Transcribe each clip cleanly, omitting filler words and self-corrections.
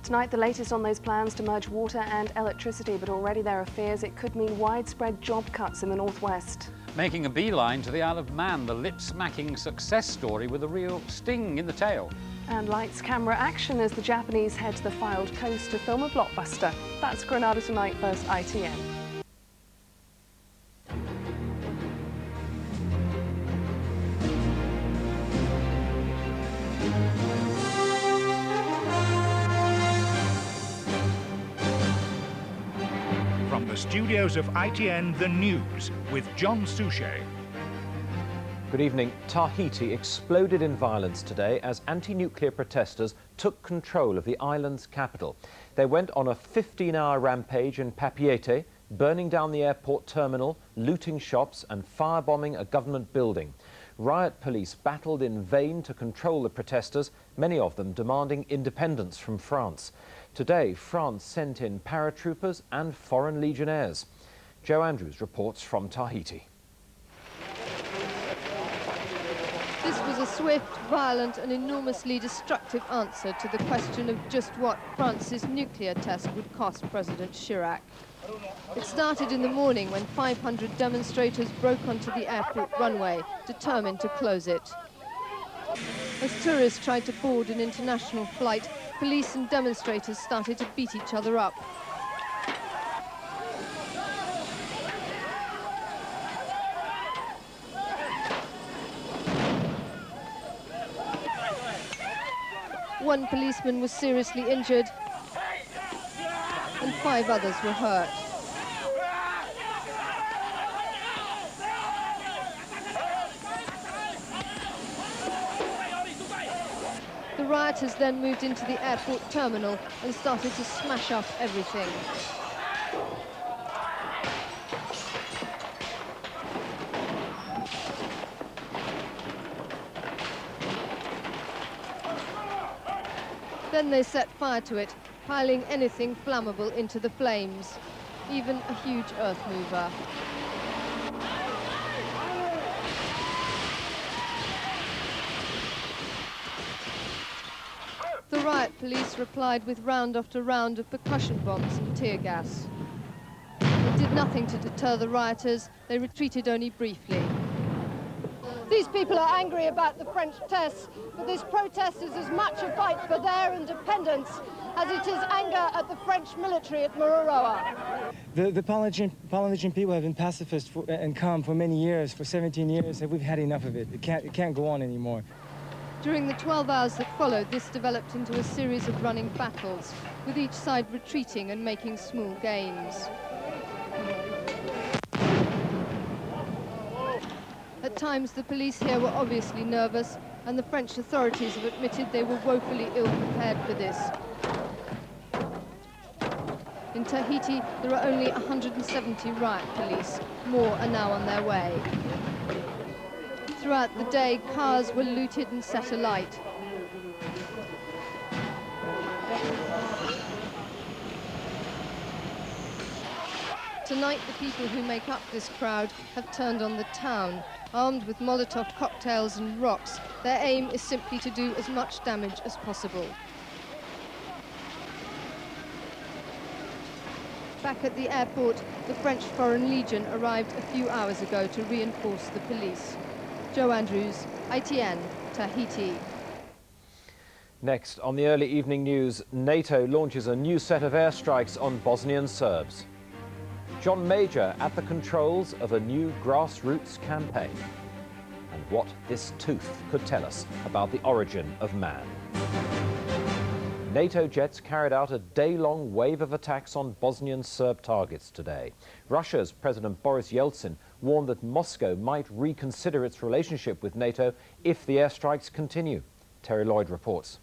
Tonight, the latest on those plans to merge water and electricity, but already there are fears it could mean widespread job cuts in the northwest. Making a beeline to the Isle of Man, the lip-smacking success story with a real sting in the tail. And lights, camera, action as the Japanese head to the Filed Coast to film a blockbuster. That's Granada Tonight, first ITN. From the studios of ITN, the news with John Souchet. Good evening. Tahiti exploded in violence today as anti-nuclear protesters took control of the island's capital. They went on a 15-hour rampage in Papeete, burning down the airport terminal, looting shops and firebombing a government building. Riot police battled in vain to control the protesters, many of them demanding independence from France. Today, France sent in paratroopers and foreign legionnaires. Joe Andrews reports from Tahiti. This was a swift, violent and enormously destructive answer to the question of just what France's nuclear test would cost President Chirac. It started in the morning when 500 demonstrators broke onto the airport runway, determined to close it. As tourists tried to board an international flight, police and demonstrators started to beat each other up. One policeman was seriously injured and 5 others were hurt. The rioters then moved into the airport terminal and started to smash up everything. Then they set fire to it, piling anything flammable into the flames, even a huge earth mover. The riot police replied with round after round of percussion bombs and tear gas. It did nothing to deter the rioters. They retreated only briefly. These people are angry about the French tests, but this protest is as much a fight for their independence as it is anger at the French military at Mururoa. The Polynesian people have been pacifist and calm for many years, for 17 years, and we've had enough of it. It can't go on anymore. During the 12 hours that followed, this developed into a series of running battles, with each side retreating and making small gains. At times, the police here were obviously nervous, and the French authorities have admitted they were woefully ill-prepared for this. In Tahiti, there are only 170 riot police. More are now on their way. Throughout the day, cars were looted and set alight. Tonight, the people who make up this crowd have turned on the town. Armed with Molotov cocktails and rocks, their aim is simply to do as much damage as possible. Back at the airport, the French Foreign Legion arrived a few hours ago to reinforce the police. Joe Andrews, ITN, Tahiti. Next, on the early evening news, NATO launches a new set of airstrikes on Bosnian Serbs. John Major at the controls of a new grassroots campaign. And what this tooth could tell us about the origin of man. NATO jets carried out a day-long wave of attacks on Bosnian Serb targets today. Russia's President Boris Yeltsin warned that Moscow might reconsider its relationship with NATO if the airstrikes continue. Terry Lloyd reports.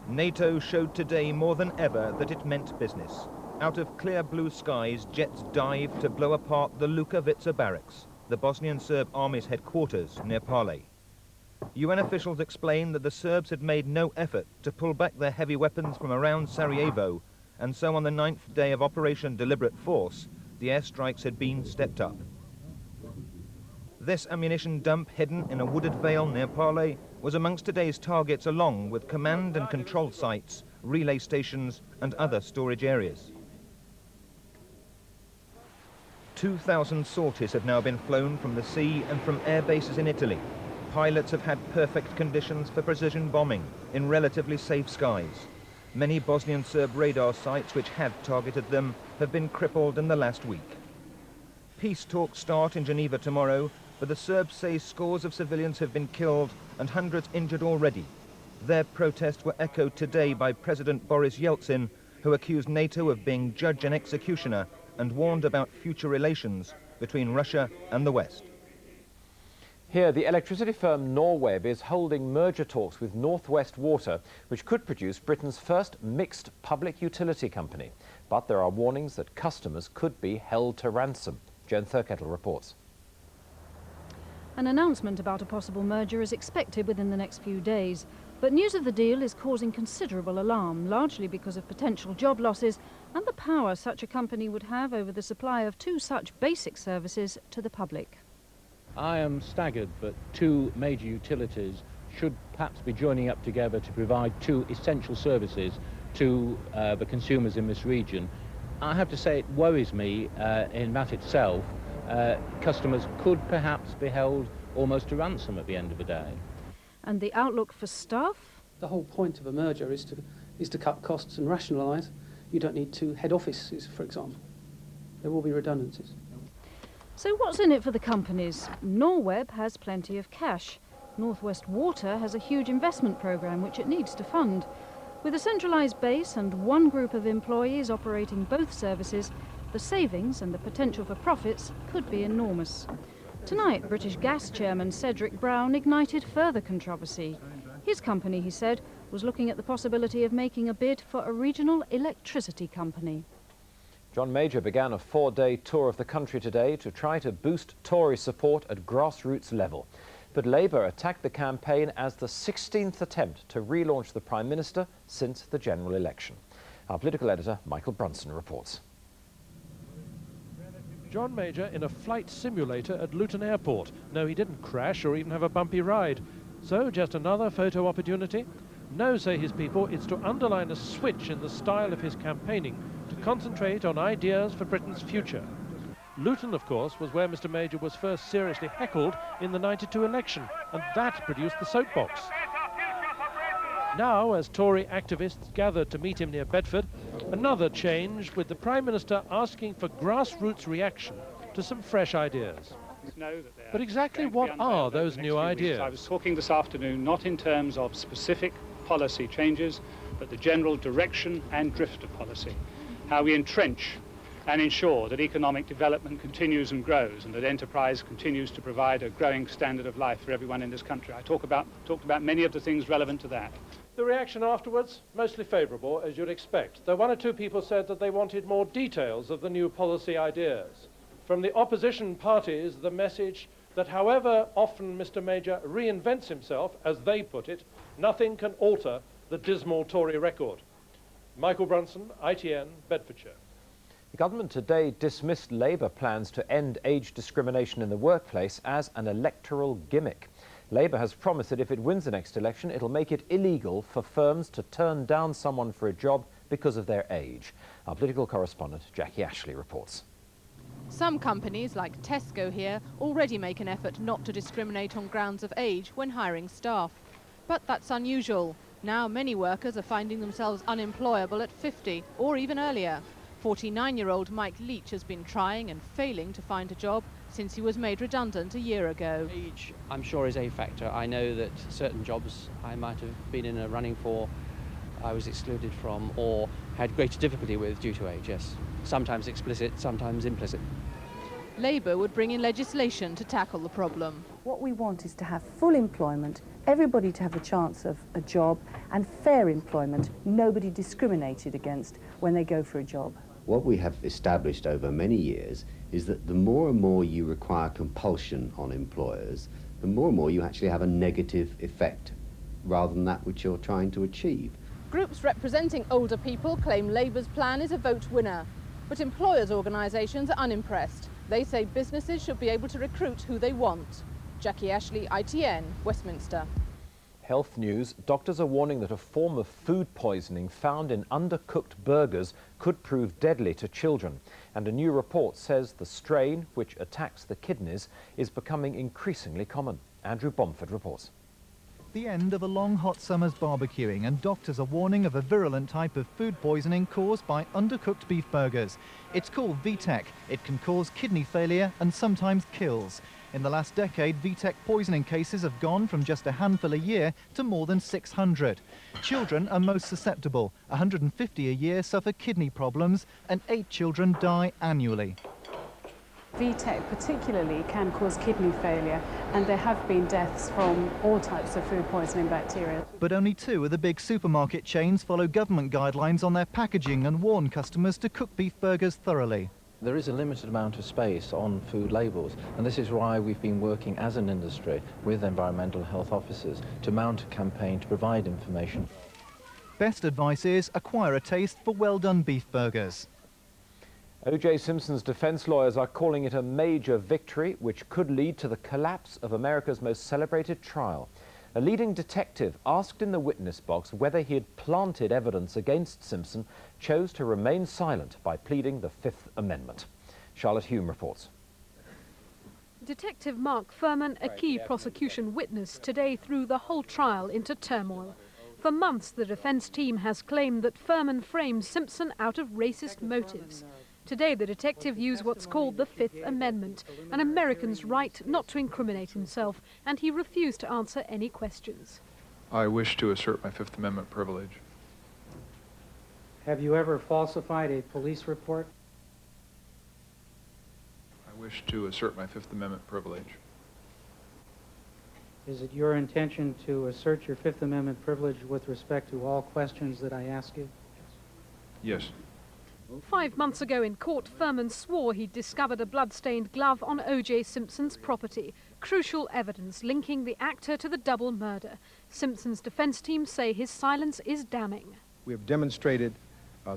NATO showed today more than ever that it meant business. Out of clear blue skies, jets dived to blow apart the Lukavica barracks, the Bosnian Serb army's headquarters near Pale. UN officials explained that the Serbs had made no effort to pull back their heavy weapons from around Sarajevo, and so on the 9th day of Operation Deliberate Force, the airstrikes had been stepped up. This ammunition dump, hidden in a wooded vale near Parle, was amongst today's targets, along with command and control sites, relay stations and other storage areas. 2,000 sorties have now been flown from the sea and from air bases in Italy. Pilots have had perfect conditions for precision bombing in relatively safe skies. Many Bosnian Serb radar sites which had targeted them have been crippled in the last week. Peace talks start in Geneva tomorrow, but the Serbs say scores of civilians have been killed and hundreds injured already. Their protests were echoed today by President Boris Yeltsin, who accused NATO of being judge and executioner and warned about future relations between Russia and the West. Here, the electricity firm Norweb is holding merger talks with North West Water, which could produce Britain's first mixed public utility company. But there are warnings that customers could be held to ransom. Joan Thurkettle reports. An announcement about a possible merger is expected within the next few days. But news of the deal is causing considerable alarm, largely because of potential job losses and the power such a company would have over the supply of two such basic services to the public. I am staggered that two major utilities should perhaps be joining up together to provide two essential services to the consumers in this region. I have to say it worries me in that itself. Customers could perhaps be held almost to ransom at the end of the day. And the outlook for staff? The whole point of a merger is to cut costs and rationalise. You don't need two head offices, for example. There will be redundancies. So what's in it for the companies? Norweb has plenty of cash. North West Water has a huge investment programme which it needs to fund. With a centralised base and one group of employees operating both services, the savings and the potential for profits could be enormous. Tonight, British Gas Chairman Cedric Brown ignited further controversy. His company, he said, was looking at the possibility of making a bid for a regional electricity company. John Major began a 4-day tour of the country today to try to boost Tory support at grassroots level. But Labour attacked the campaign as the 16th attempt to relaunch the Prime Minister since the general election. Our political editor, Michael Brunson, reports. John Major in a flight simulator at Luton Airport. No, he didn't crash or even have a bumpy ride. So, just another photo opportunity? No, say his people, it's to underline a switch in the style of his campaigning, to concentrate on ideas for Britain's future. Luton, of course, was where Mr Major was first seriously heckled in the '92 election, and that produced the soapbox. Now, as Tory activists gathered to meet him near Bedford, another change with the Prime Minister asking for grassroots reaction to some fresh ideas. But exactly what are those new ideas? I was talking this afternoon not in terms of specific policy changes, but the general direction and drift of policy. How we entrench and ensure that economic development continues and grows, and that enterprise continues to provide a growing standard of life for everyone in this country. I talked about many of the things relevant to that. The reaction afterwards, mostly favourable, as you'd expect, though one or two people said that they wanted more details of the new policy ideas. From the opposition parties, the message that however often Mr Major reinvents himself, as they put it, nothing can alter the dismal Tory record. Michael Brunson, ITN, Bedfordshire. The government today dismissed Labour plans to end age discrimination in the workplace as an electoral gimmick. Labour has promised that if it wins the next election, it'll make it illegal for firms to turn down someone for a job because of their age. Our political correspondent, Jackie Ashley, reports. Some companies, like Tesco here, already make an effort not to discriminate on grounds of age when hiring staff. But that's unusual. Now many workers are finding themselves unemployable at 50 or even earlier. 49-year-old Mike Leach has been trying and failing to find a job since he was made redundant a year ago. Age, I'm sure, is a factor. I know that certain jobs I might have been in a running for, I was excluded from or had greater difficulty with due to age, yes. Sometimes explicit, sometimes implicit. Labour would bring in legislation to tackle the problem. What we want is to have full employment, everybody to have a chance of a job, and fair employment, nobody discriminated against when they go for a job. What we have established over many years is that the more and more you require compulsion on employers, the more and more you actually have a negative effect rather than that which you're trying to achieve. Groups representing older people claim Labour's plan is a vote winner, but employers' organisations are unimpressed. They say businesses should be able to recruit who they want. Jackie Ashley, ITN, Westminster. Health news. Doctors are warning that a form of food poisoning found in undercooked burgers could prove deadly to children. And a new report says the strain, which attacks the kidneys, is becoming increasingly common. Andrew Bomford reports. The end of a long hot summer's barbecuing, and doctors are warning of a virulent type of food poisoning caused by undercooked beef burgers. It's called VTEC. It can cause kidney failure and sometimes kills. In the last decade, VTEC poisoning cases have gone from just a handful a year to more than 600. Children are most susceptible. 150 a year suffer kidney problems and 8 children die annually. VTEC particularly can cause kidney failure, and there have been deaths from all types of food poisoning bacteria. But only 2 of the big supermarket chains follow government guidelines on their packaging and warn customers to cook beef burgers thoroughly. There is a limited amount of space on food labels, and this is why we've been working as an industry with environmental health officers to mount a campaign to provide information. Best advice is acquire a taste for well-done beef burgers. O.J. Simpson's defense lawyers are calling it a major victory which could lead to the collapse of America's most celebrated trial. A leading detective asked in the witness box whether he had planted evidence against Simpson chose to remain silent by pleading the Fifth Amendment. Charlotte Hume reports. Detective Mark Furman, a key prosecution witness, today threw the whole trial into turmoil. For months, the defense team has claimed that Furman framed Simpson out of racist motives. Today, the detective used what's called the Fifth Amendment, an American's right not to incriminate himself, and he refused to answer any questions. I wish to assert my Fifth Amendment privilege. Have you ever falsified a police report? I wish to assert my Fifth Amendment privilege. Is it your intention to assert your Fifth Amendment privilege with respect to all questions that I ask you? Yes. 5 months ago in court, Furman swore he'd discovered a blood-stained glove on O.J. Simpson's property, crucial evidence linking the actor to the double murder. Simpson's defense team say his silence is damning. We have demonstrated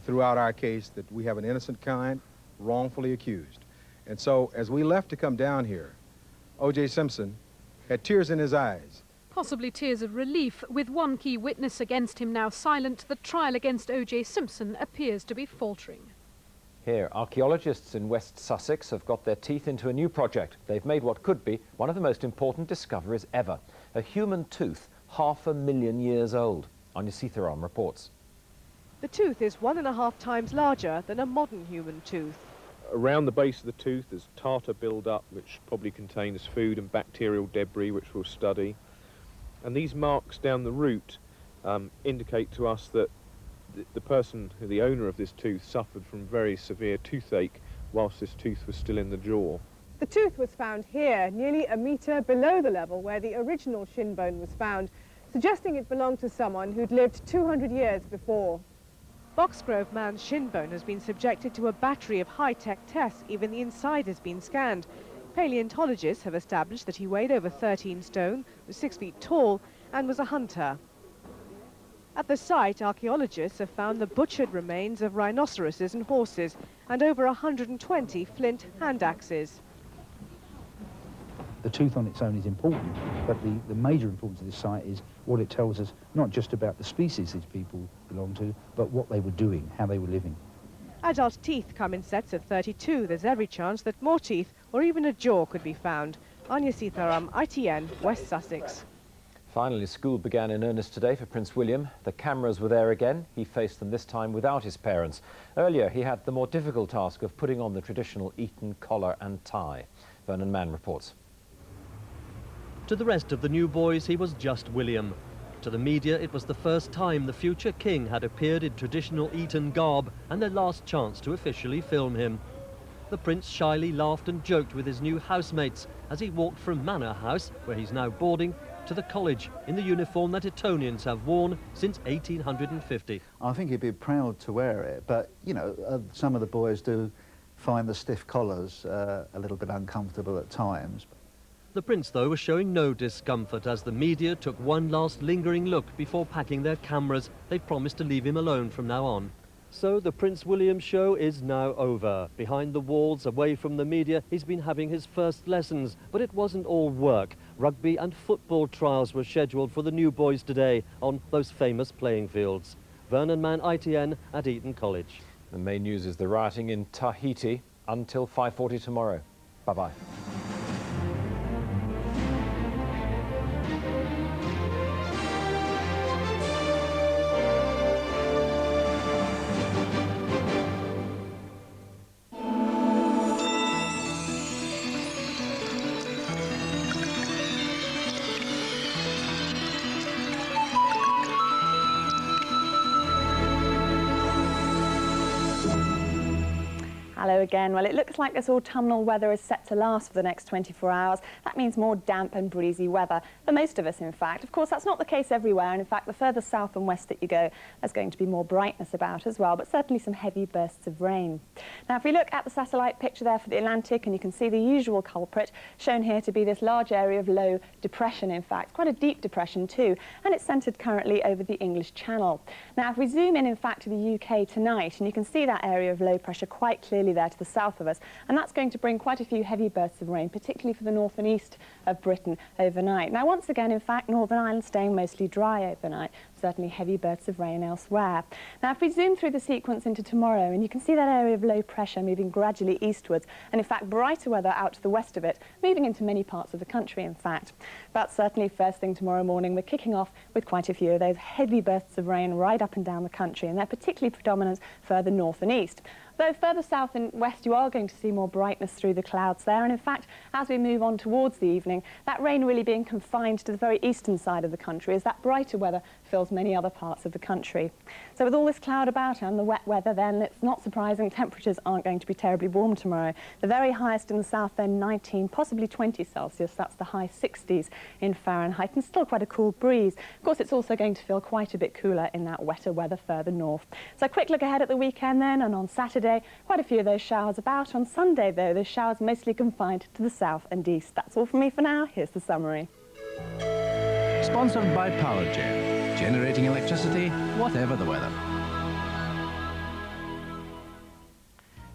throughout our case that we have an innocent client wrongfully accused. And so as we left to come down here, O.J. Simpson had tears in his eyes. Possibly tears of relief. With one key witness against him now silent, the trial against O.J. Simpson appears to be faltering. Here, archaeologists in West Sussex have got their teeth into a new project. They've made what could be one of the most important discoveries ever. A human tooth, 500,000 years old. Anya Sitharam reports. The tooth is 1.5 times larger than a modern human tooth. Around the base of the tooth there's tartar build-up, which probably contains food and bacterial debris, which we'll study. And these marks down the root indicate to us that the person, the owner of this tooth, suffered from very severe toothache whilst this tooth was still in the jaw. The tooth was found here, nearly a metre below the level where the original shin bone was found, suggesting it belonged to someone who'd lived 200 years before. Boxgrove man's shin bone has been subjected to a battery of high-tech tests. Even the inside has been scanned. Paleontologists have established that he weighed over 13 stone, was 6 feet tall, and was a hunter. At the site, archaeologists have found the butchered remains of rhinoceroses and horses, and over 120 flint hand axes. The tooth on its own is important, but the major importance of this site is what it tells us, not just about the species these people belong to, but what they were doing, how they were living. Adult teeth come in sets of 32. There's every chance that more teeth or even a jaw could be found. Anya Sitharam, ITN, West Sussex. Finally, school began in earnest today for Prince William. The cameras were there again. He faced them this time without his parents. Earlier, he had the more difficult task of putting on the traditional Eton collar and tie. Vernon Mann reports. To the rest of the new boys, he was just William. To the media, it was the first time the future king had appeared in traditional Eton garb and their last chance to officially film him. The prince shyly laughed and joked with his new housemates as he walked from Manor House, where he's now boarding, to the college in the uniform that Etonians have worn since 1850. I think he'd be proud to wear it, but, you know, some of the boys do find the stiff collars a little bit uncomfortable at times. The prince, though, was showing no discomfort as the media took one last lingering look before packing their cameras. They promised to leave him alone from now on. So the Prince William show is now over. Behind the walls, away from the media, he's been having his first lessons. But it wasn't all work. Rugby and football trials were scheduled for the new boys today on those famous playing fields. Vernon Mann, ITN at Eton College. The main news is the rioting in Tahiti until 5:40 tomorrow. Bye-bye. Hello again. Well, it looks like this autumnal weather is set to last for the next 24 hours. That means more damp and breezy weather for most of us, in fact. Of course, that's not the case everywhere, and in fact, the further south and west that you go, there's going to be more brightness about as well, but certainly some heavy bursts of rain. Now, if we look at the satellite picture there for the Atlantic, and you can see the usual culprit shown here to be this large area of low depression, in fact, quite a deep depression too, and it's centred currently over the English Channel. Now, if we zoom in fact, to the UK tonight, and you can see that area of low pressure quite clearly there to the south of us, and that's going to bring quite a few heavy bursts of rain, particularly for the north and east of Britain overnight. Now, once again, in fact, Northern Ireland staying mostly dry overnight, certainly heavy bursts of rain elsewhere. Now, if we zoom through the sequence into tomorrow, and you can see that area of low pressure moving gradually eastwards, and in fact brighter weather out to the west of it, moving into many parts of the country, in fact. But certainly first thing tomorrow morning, we're kicking off with quite a few of those heavy bursts of rain right up and down the country, and they're particularly predominant further north and east. Though further south and west, you are going to see more brightness through the clouds there. And in fact, as we move on towards the evening, that rain really being confined to the very eastern side of the country as that brighter weather fills many other parts of the country. So with all this cloud about and the wet weather, then it's not surprising temperatures aren't going to be terribly warm tomorrow. The very highest in the south then 19, possibly 20 Celsius. That's the high 60s in Fahrenheit, and still quite a cool breeze. Of course, it's also going to feel quite a bit cooler in that wetter weather further north. So a quick look ahead at the weekend then, and on Saturday, quite a few of those showers about. On Sunday, though, those showers mostly confined to the south and east. That's all from me for now. Here's the summary. Sponsored by PowerGen, generating electricity, whatever the weather.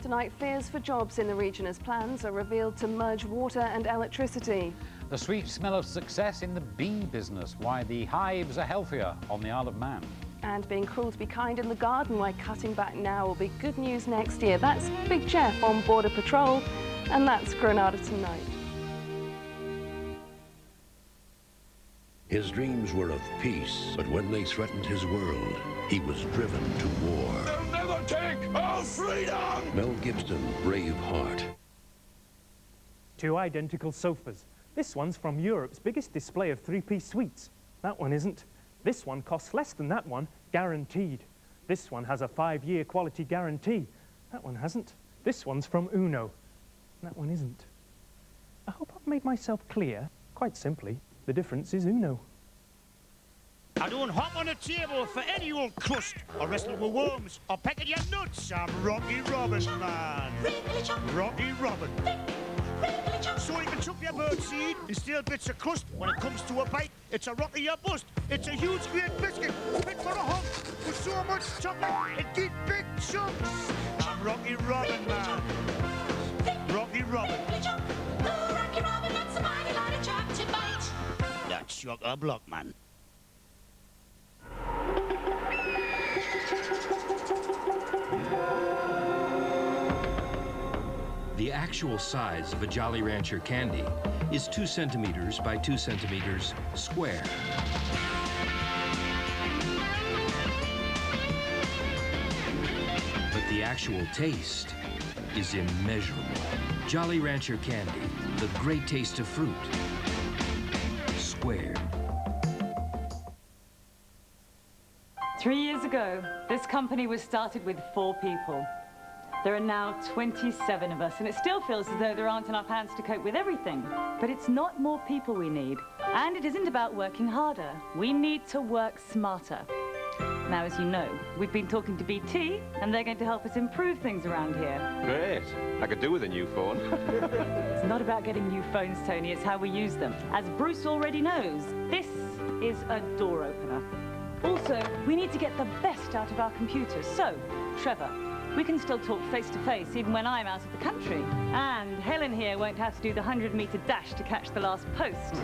Tonight, fears for jobs in the region as plans are revealed to merge water and electricity. The sweet smell of success in the bee business, why the hives are healthier on the Isle of Man. And being cruel to be kind in the garden, why cutting back now will be good news next year. That's Big Jeff on Border Patrol, and that's Granada Tonight. His dreams were of peace, but when they threatened his world, he was driven to war. They'll never take our freedom! Mel Gibson, Braveheart. Two identical sofas. This one's from Europe's biggest display of three-piece suites. That one isn't. This one costs less than that one, guaranteed. This one has a 5-year quality guarantee. That one hasn't. This one's from Uno. That one isn't. I hope I've made myself clear. Quite simply, the difference is Uno. I don't hop on a table for any old crust, or wrestle with worms, or peck at your nuts. I'm Rocky Robin, man. Rocky Robin. So you can chuck your birdseed and steal bits of crust. When it comes to a bite, it's a rocky or bust. It's a huge great biscuit, fit for a hump, with so much chocolate, it gives big chunks. I'm Rocky Robin, man. Rocky Robin. Rocky Robin, that's a mighty lot of chap to bite. That's chock-a-block, man. The actual size of a Jolly Rancher candy is 2 centimeters by 2 centimeters square. But the actual taste is immeasurable. Jolly Rancher candy, the great taste of fruit, squared. 3 years ago, this company was started with 4 people. There are now 27 of us, and it still feels as though there aren't enough hands to cope with everything. But it's not more people we need, and it isn't about working harder. We need to work smarter. Now, as you know, we've been talking to BT, and they're going to help us improve things around here. Great. I could do with a new phone. It's not about getting new phones, Tony, it's how we use them. As Bruce already knows, this is a door opener. Also, we need to get the best out of our computers. So, Trevor, we can still talk face-to-face even when I'm out of the country. And Helen here won't have to do the 100-metre dash to catch the last post.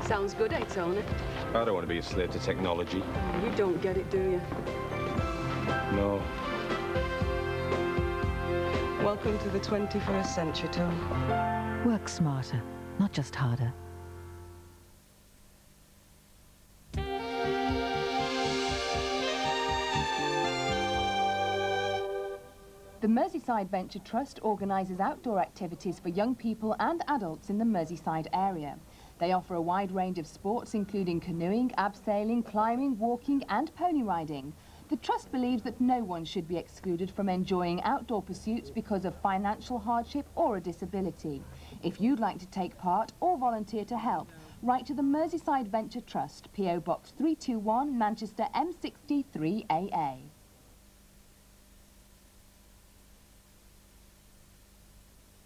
Sounds good, eh, Tony? I don't want to be a slave to technology. You don't get it, do you? No. Welcome to the 21st century, Tony. Work smarter, not just harder. The Merseyside Venture Trust organises outdoor activities for young people and adults in the Merseyside area. They offer a wide range of sports including canoeing, abseiling, climbing, walking and pony riding. The Trust believes that no one should be excluded from enjoying outdoor pursuits because of financial hardship or a disability. If you'd like to take part or volunteer to help, write to the Merseyside Venture Trust, PO Box 321, Manchester M63 AA.